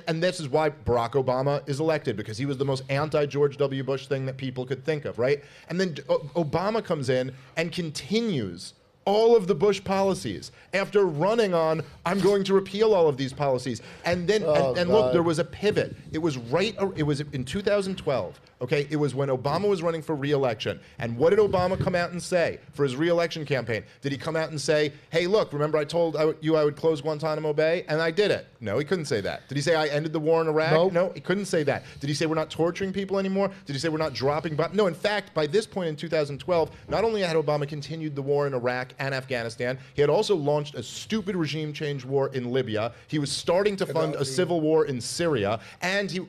And this is why Barack Obama is elected, because he was the most anti-George W. Bush thing that people could think of, right? And then Obama comes in and continues all of the Bush policies after running on, I'm going to repeal all of these policies. And then, and look, there was a pivot. It was in 2012, okay? It was when Obama was running for re-election. And what did Obama come out and say for his re-election campaign? Did he come out and say, hey, look, remember I told you I would close Guantanamo Bay, and I did it? No, he couldn't say that. Did he say I ended the war in Iraq? Nope. No, he couldn't say that. Did he say we're not torturing people anymore? Did he say we're not dropping bombs? No, in fact, by this point in 2012, not only had Obama continued the war in Iraq and Afghanistan, he had also launched a stupid regime change war in Libya. He was starting to fund a civil war in Syria, and he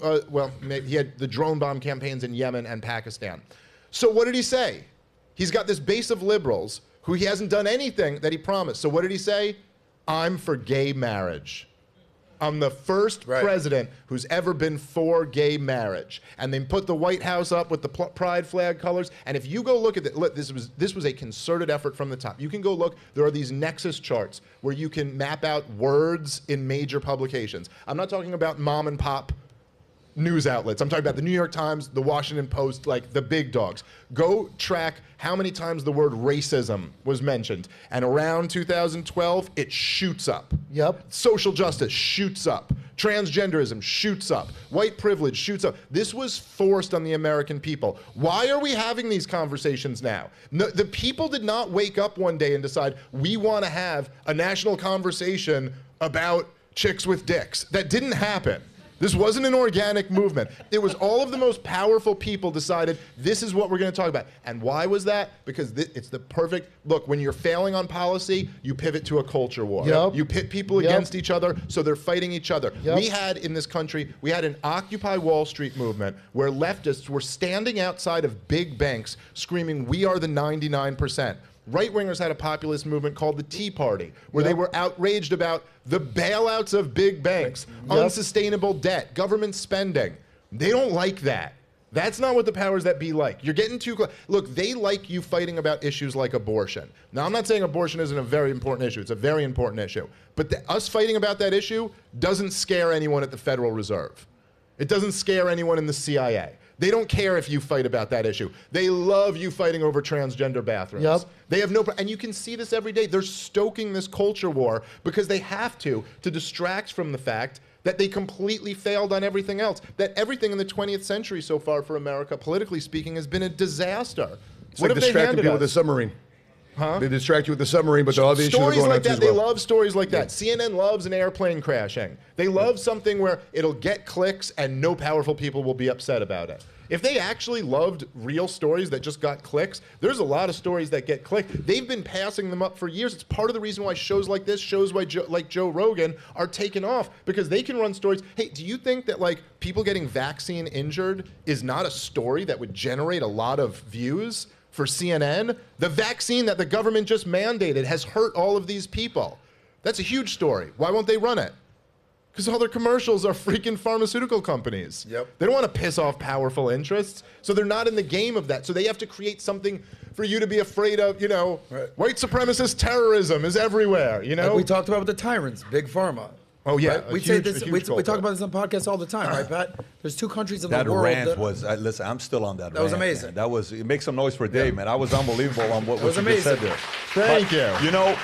had the drone bomb campaigns in Yemen and Pakistan. So what did he say? He's got this base of liberals who he hasn't done anything that he promised. So what did he say? I'm for gay marriage. I'm the first president who's ever been for gay marriage. And they put the White House up with the pride flag colors. And if you go look at it, look, this was a concerted effort from the top. You can go look, there are these nexus charts where you can map out words in major publications. I'm not talking about mom and pop news outlets. I'm talking about the New York Times, the Washington Post, like the big dogs. Go track how many times the word racism was mentioned. And around 2012, it shoots up. Yep. Social justice shoots up. Transgenderism shoots up. White privilege shoots up. This was forced on the American people. Why are we having these conversations now? No, the people did not wake up one day and decide, we want to have a national conversation about chicks with dicks. That didn't happen. This wasn't an organic movement. It was all of the most powerful people decided this is what we're going to talk about. And why was that? Because it's the perfect, look, when you're failing on policy, you pivot to a culture war. Yep. You pit people against each other, so they're fighting each other. Yep. We had in this country, we had an Occupy Wall Street movement where leftists were standing outside of big banks screaming, we are the 99%. Right-wingers had a populist movement called the Tea Party, where they were outraged about the bailouts of big banks, unsustainable debt, government spending. They don't like that. That's not what the powers that be like. You're getting too close. Look, they like you fighting about issues like abortion. Now, I'm not saying abortion isn't a very important issue. It's a very important issue. But us fighting about that issue doesn't scare anyone at the Federal Reserve. It doesn't scare anyone in the CIA. They don't care if you fight about that issue. They love you fighting over transgender bathrooms. Yep. They have no, and you can see this every day. They're stoking this culture war because they have to distract from the fact that they completely failed on everything else. That everything in the 20th century so far for America, politically speaking, has been a disaster. It's like distracting people with a submarine. Huh? They distract you with the submarine, but all the issues are Stories going like on too that, as they well. love stories like that. CNN loves an airplane crashing. They love something where it'll get clicks and no powerful people will be upset about it. If they actually loved real stories that just got clicks, there's a lot of stories that get clicked. They've been passing them up for years. It's part of the reason why shows like this, shows like Joe Rogan, are taken off, because they can run stories. Hey, do you think that like people getting vaccine injured is not a story that would generate a lot of views for CNN? The vaccine that the government just mandated has hurt all of these people. That's a huge story. Why won't they run it? Because all their commercials are freaking pharmaceutical companies. Yep. They don't want to piss off powerful interests, so they're not in the game of that. So they have to create something for you to be afraid of, you know, white supremacist terrorism is everywhere, you know? Like we talked about with the tyrants, Big Pharma. Oh, yeah. Right? We talk about this on podcasts all the time, right, Pat? There's two countries in the world. That rant was, listen, I'm still on that rant. That was amazing. Man. That was, it makes some noise for Dave, man. I was unbelievable on what you just amazing. said there. Thank you. You know,